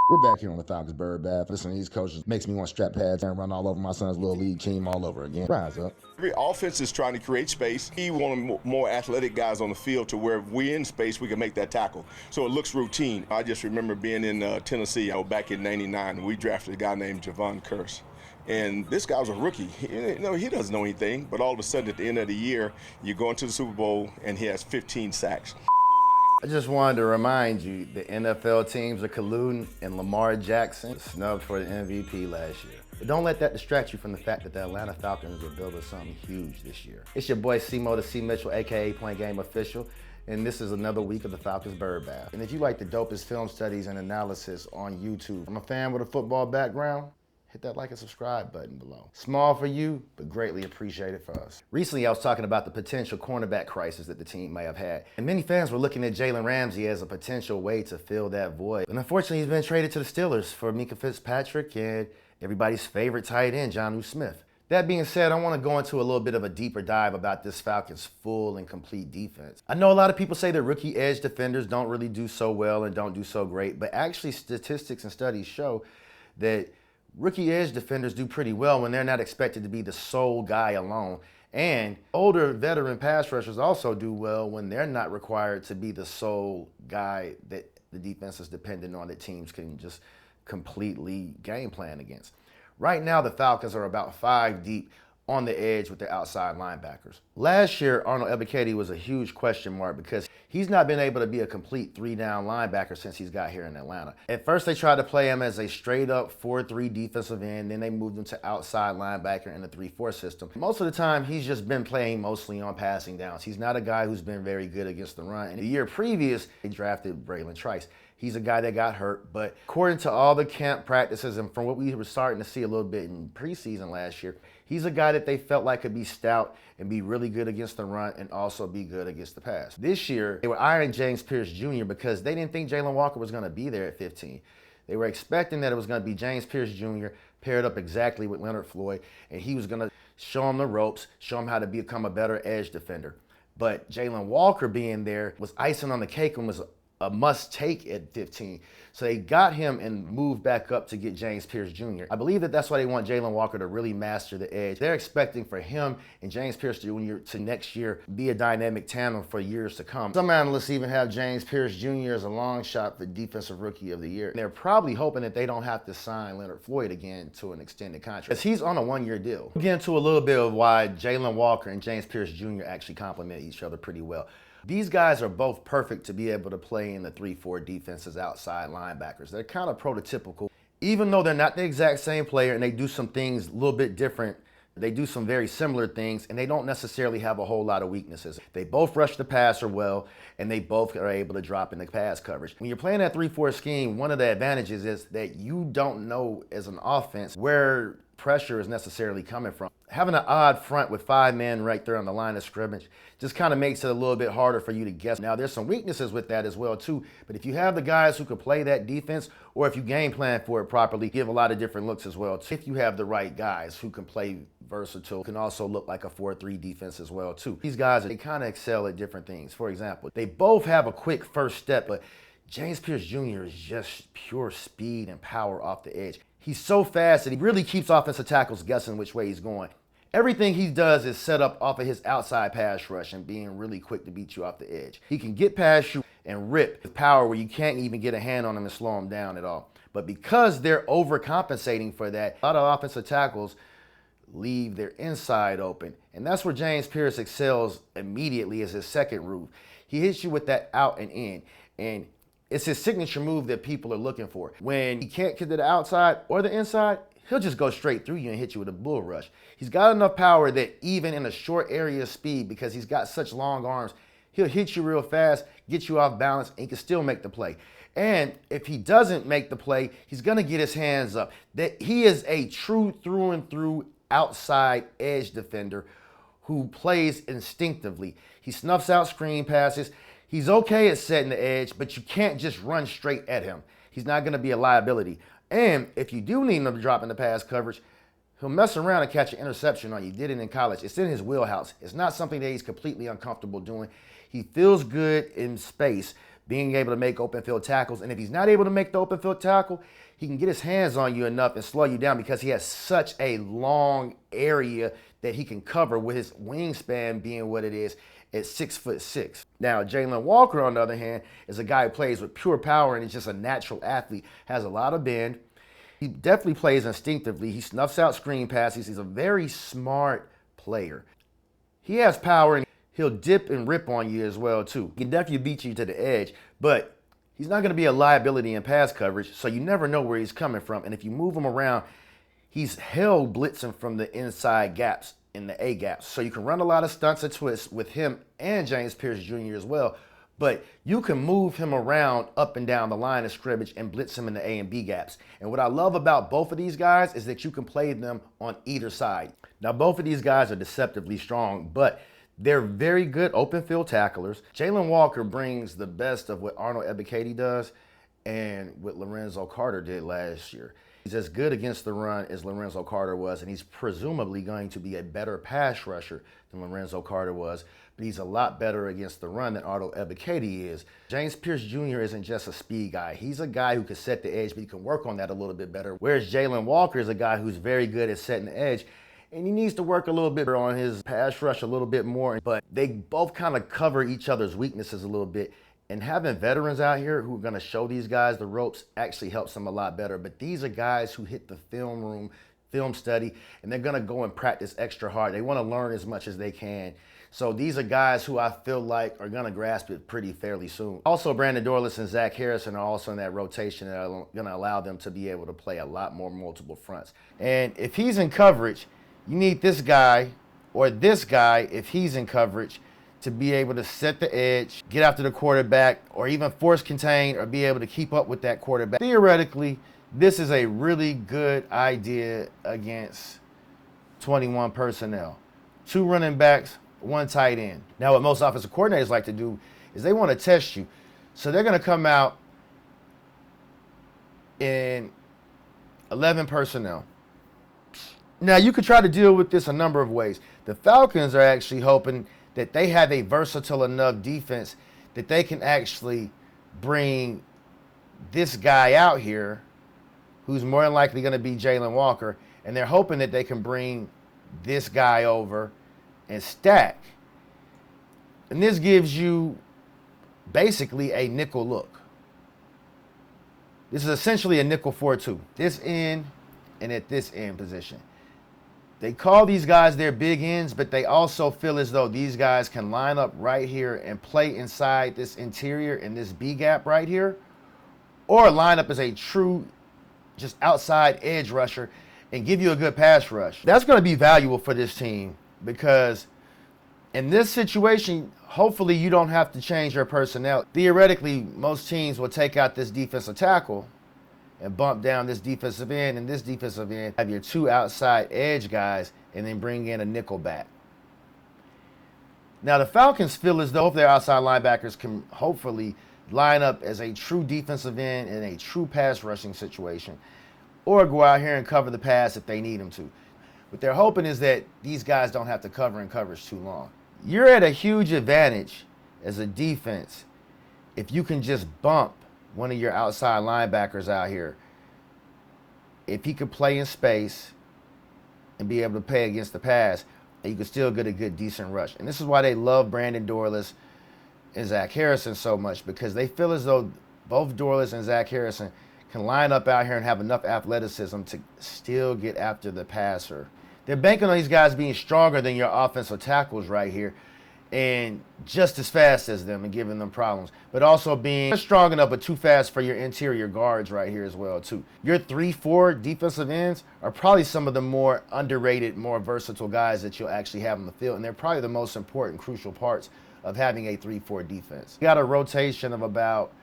We're back here on the Falcons Bird Bath. Listening to these coaches makes me want to strap pads and run all over my son's little league team all over again. Rise up. Every offense is trying to create space. He wanted more athletic guys on the field to where if we're in space, we can make that tackle. So it looks routine. I just remember being in Tennessee back in '99, and we drafted a guy named Jalon Walker. And this guy was a rookie. He doesn't know anything, but all of a sudden at the end of the year, you go into the Super Bowl and he has 15 sacks. I just wanted to remind you the NFL teams are colluding and Lamar Jackson snubbed for the MVP last year. But don't let that distract you from the fact that the Atlanta Falcons are building something huge this year. It's your boy C-Mo the C Mitchell, aka Point Game Official, and this is another week of the Falcons Bird Bath. And if you like the dopest film studies and analysis on YouTube, I'm a fan with a football background, hit that like and subscribe button below. Small for you, but greatly appreciated for us. Recently, I was talking about the potential cornerback crisis that the team may have had. And many fans were looking at Jalen Ramsey as a potential way to fill that void. And unfortunately, he's been traded to the Steelers for Micah Fitzpatrick and everybody's favorite tight end, Jonnu Smith. That being said, I want to go into a little bit of a deeper dive about this Falcons' full and complete defense. I know a lot of people say that rookie edge defenders don't really do so well and don't do so great, but actually statistics and studies show that rookie edge defenders do pretty well when they're not expected to be the sole guy alone. And older veteran pass rushers also do well when they're not required to be the sole guy that the defense is dependent on, that teams can just completely game plan against. Right now, the Falcons are about 5 deep on the edge with their outside linebackers. Last year, Arnold Ebiketie was a huge question mark because he's not been able to be a complete 3-down linebacker since he's got here in Atlanta. At first, they tried to play him as a straight-up 4-3 defensive end, then they moved him to outside linebacker in the 3-4 system. Most of the time, he's just been playing mostly on passing downs. He's not a guy who's been very good against the run. And the year previous, they drafted Bralen Trice. He's a guy that got hurt, but according to all the camp practices and from what we were starting to see a little bit in preseason last year, he's a guy that they felt like could be stout and be really good against the run and also be good against the pass. This year, they were eyeing James Pearce Jr. because they didn't think Jalon Walker was going to be there at 15. They were expecting that it was going to be James Pearce Jr. paired up exactly with Leonard Floyd, and he was going to show him the ropes, show him how to become a better edge defender. But Jalon Walker being there was icing on the cake and was a must-take at 15. So they got him and moved back up to get James Pearce Jr. I believe that that's why they want Jalon Walker to really master the edge. They're expecting for him and James Pearce Jr. to next year be a dynamic tandem for years to come. Some analysts even have James Pearce Jr. as a long shot for Defensive Rookie of the Year. And they're probably hoping that they don't have to sign Leonard Floyd again to an extended contract, because he's on a 1-year deal. We'll get into a little bit of why Jalon Walker and James Pearce Jr. actually complement each other pretty well. These guys are both perfect to be able to play in the 3-4 defense as outside linebackers. They're kind of prototypical. Even though they're not the exact same player and they do some things a little bit different, they do some very similar things, and they don't necessarily have a whole lot of weaknesses. They both rush the passer well, and they both are able to drop in the pass coverage. When you're playing that 3-4 scheme, one of the advantages is that you don't know as an offense where pressure is necessarily coming from. Having an odd front with 5 men right there on the line of scrimmage just kind of makes it a little bit harder for you to guess. Now, there's some weaknesses with that as well, too. But if you have the guys who can play that defense, or if you game plan for it properly, give a lot of different looks as well, too. If you have the right guys who can play versatile, can also look like a 4-3 defense as well, too. These guys, they kind of excel at different things. For example, they both have a quick first step, but James Pearce Jr. is just pure speed and power off the edge. He's so fast that he really keeps offensive tackles guessing which way he's going. Everything he does is set up off of his outside pass rush and being really quick to beat you off the edge. He can get past you and rip with power where you can't even get a hand on him and slow him down at all. But because they're overcompensating for that, a lot of offensive tackles leave their inside open. And that's where James Pearce excels immediately as his second move. He hits you with that out and in. And it's his signature move that people are looking for. When he can't get to the outside or the inside, he'll just go straight through you and hit you with a bull rush. He's got enough power that even in a short area of speed, because he's got such long arms, he'll hit you real fast, get you off balance, and he can still make the play. And if he doesn't make the play, he's going to get his hands up. That he is a true through and through outside edge defender who plays instinctively. He snuffs out screen passes. He's okay at setting the edge, but you can't just run straight at him. He's not going to be a liability. And if you do need him to drop in the pass coverage, he'll mess around and catch an interception on you. He did it in college. It's in his wheelhouse. It's not something that he's completely uncomfortable doing. He feels good in space being able to make open field tackles. And if he's not able to make the open field tackle, he can get his hands on you enough and slow you down because he has such a long area that he can cover with his wingspan being what it is at 6'6". Now, Jalon Walker, on the other hand, is a guy who plays with pure power and is just a natural athlete, has a lot of bend. He definitely plays instinctively. He snuffs out screen passes. He's a very smart player. He has power and he'll dip and rip on you as well, too. He can definitely beat you to the edge, but he's not going to be a liability in pass coverage, so you never know where he's coming from. And if you move him around, he's held blitzing from the inside gaps in the A gaps. So you can run a lot of stunts and twists with him and Pearce Jr. as well. But you can move him around up and down the line of scrimmage and blitz him in the A and B gaps. And what I love about both of these guys is that you can play them on either side. Now, both of these guys are deceptively strong, but they're very good open field tacklers. Jalon Walker brings the best of what Arnold Ebiketie does and what Lorenzo Carter did last year. He's as good against the run as Lorenzo Carter was, and he's presumably going to be a better pass rusher than Lorenzo Carter was, but he's a lot better against the run than Arnold Ebiketie is. Pearce Jr. isn't just a speed guy. He's a guy who can set the edge, but he can work on that a little bit better, whereas Jalon Walker is a guy who's very good at setting the edge, and he needs to work a little bit on his pass rush a little bit more, but they both kind of cover each other's weaknesses a little bit. And having veterans out here who are going to show these guys the ropes actually helps them a lot better. But these are guys who hit the film room, film study, and they're going to go and practice extra hard. They want to learn as much as they can. So these are guys who I feel like are going to grasp it pretty fairly soon. Also, Brandon Dorlus and Zach Harrison are also in that rotation that are going to allow them to be able to play a lot more multiple fronts. And if he's in coverage, you need this guy or this guy, if he's in coverage, to be able to set the edge, get after the quarterback, or even force contain or be able to keep up with that quarterback. Theoretically, this is a really good idea against 21 personnel. 2 running backs, 1 tight end. Now, what most offensive coordinators like to do is they want to test you. So they're going to come out in 11 personnel. Now, you could try to deal with this a number of ways. The Falcons are actually hoping that they have a versatile enough defense that they can actually bring this guy out here who's more than likely going to be Jalon Walker, and they're hoping that they can bring this guy over and stack. And this gives you basically a nickel look. This is essentially a nickel 4-2. This end and at this end position. They call these guys their big ends, but they also feel as though these guys can line up right here and play inside this interior in this B gap right here, or line up as a true just outside edge rusher and give you a good pass rush. That's going to be valuable for this team because in this situation, hopefully you don't have to change your personnel. Theoretically, most teams will take out this defensive tackle and bump down this defensive end, and this defensive end have your 2 outside edge guys and then bring in a nickel back. Now, the Falcons feel as though if their outside linebackers can hopefully line up as a true defensive end in a true pass rushing situation, or go out here and cover the pass if they need them to. What they're hoping is that these guys don't have to cover in coverage too long. You're at a huge advantage as a defense if you can just bump one of your outside linebackers out here. If he could play in space and be able to play against the pass, and you can still get a good, decent rush. And this is why they love Brandon Dorlus and Zach Harrison so much, because they feel as though both Dorlus and Zach Harrison can line up out here and have enough athleticism to still get after the passer. They're banking on these guys being stronger than your offensive tackles right here and just as fast as them and giving them problems, but also being strong enough but too fast for your interior guards right here as well too. Your 3-4 defensive ends are probably some of the more underrated, more versatile guys that you'll actually have on the field, and they're probably the most important, crucial parts of having a 3-4 defense. You got a rotation of about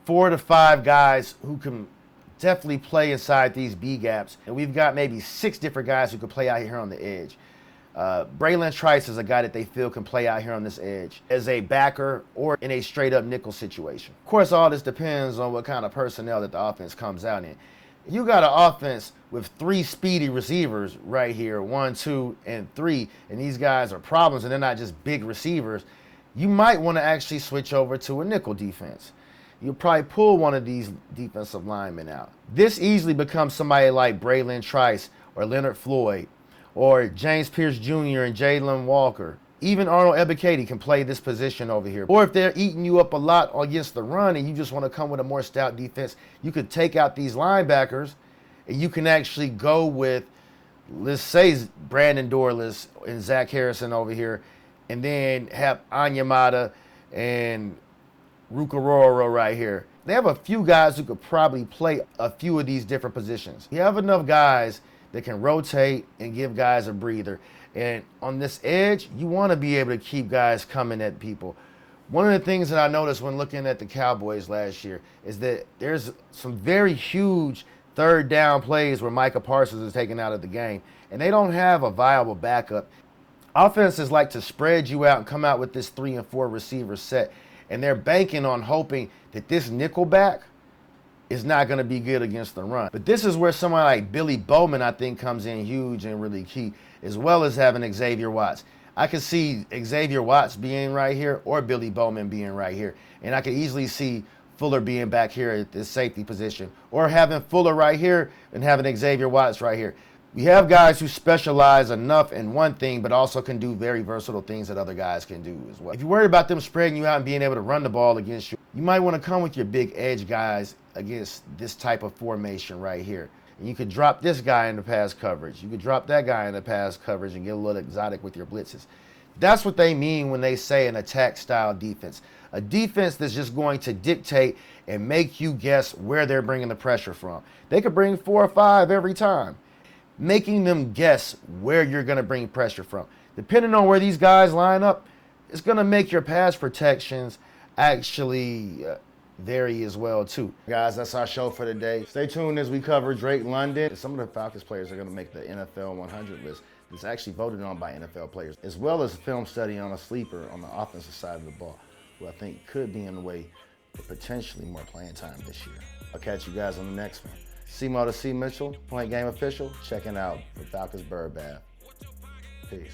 4 to 5 guys who can definitely play inside these B gaps, and we've got maybe 6 different guys who can play out here on the edge. Bralen Trice is a guy that they feel can play out here on this edge as a backer or in a straight-up nickel situation. Of course, all this depends on what kind of personnel that the offense comes out in. You got an offense with 3 speedy receivers right here, 1, 2, and 3, and these guys are problems, and they're not just big receivers. you might want to actually switch over to a nickel defense. You'll probably pull one of these defensive linemen out. This easily becomes somebody like Bralen Trice or Leonard Floyd or James Pearce Jr. and Jalon Walker. Even Arnold Ebiketie can play this position over here. Or if they're eating you up a lot against the run and you just want to come with a more stout defense, you could take out these linebackers and you can actually go with, let's say, Brandon Dorlus and Zach Harrison over here, and then have Anyamata and Rukaroro right here. They have a few guys who could probably play a few of these different positions. You have enough guys that can rotate and give guys a breather. And on this edge, you want to be able to keep guys coming at people. One of the things that I noticed when looking at the Cowboys last year is that there's some very huge third down plays where Micah Parsons is taken out of the game, and they don't have a viable backup. Offenses like to spread you out and come out with this 3 and 4 receiver set, and they're banking on hoping that this nickel back is not going to be good against the run. But this is where someone like Billy Bowman, I think, comes in huge and really key, as well as having Xavier Watts. I could see Xavier Watts being right here or Billy Bowman being right here. And I could easily see Fuller being back here at this safety position, or having Fuller right here and having Xavier Watts right here. We have guys who specialize enough in one thing, but also can do very versatile things that other guys can do as well. If you're worried about them spreading you out and being able to run the ball against you, you might want to come with your big edge guys against this type of formation right here. And you could drop this guy into pass coverage. You could drop that guy into pass coverage and get a little exotic with your blitzes. That's what they mean when they say an attack-style defense. A defense that's just going to dictate and make you guess where they're bringing the pressure from. They could bring 4 or 5 every time, making them guess where you're going to bring pressure from. Depending on where these guys line up, it's going to make your pass protections actually vary as well too. Guys, that's our show for today. Stay tuned as we cover Drake London. Some of the Falcons players are going to make the NFL 100 list. It's actually voted on by NFL players, as well as a film study on a sleeper on the offensive side of the ball, who I think could be in the way for potentially more playing time this year. I'll catch you guys on the next one. C-Mo to C. Mitchell, Point Game Official, checking out the Falcons Bird Bath. Peace.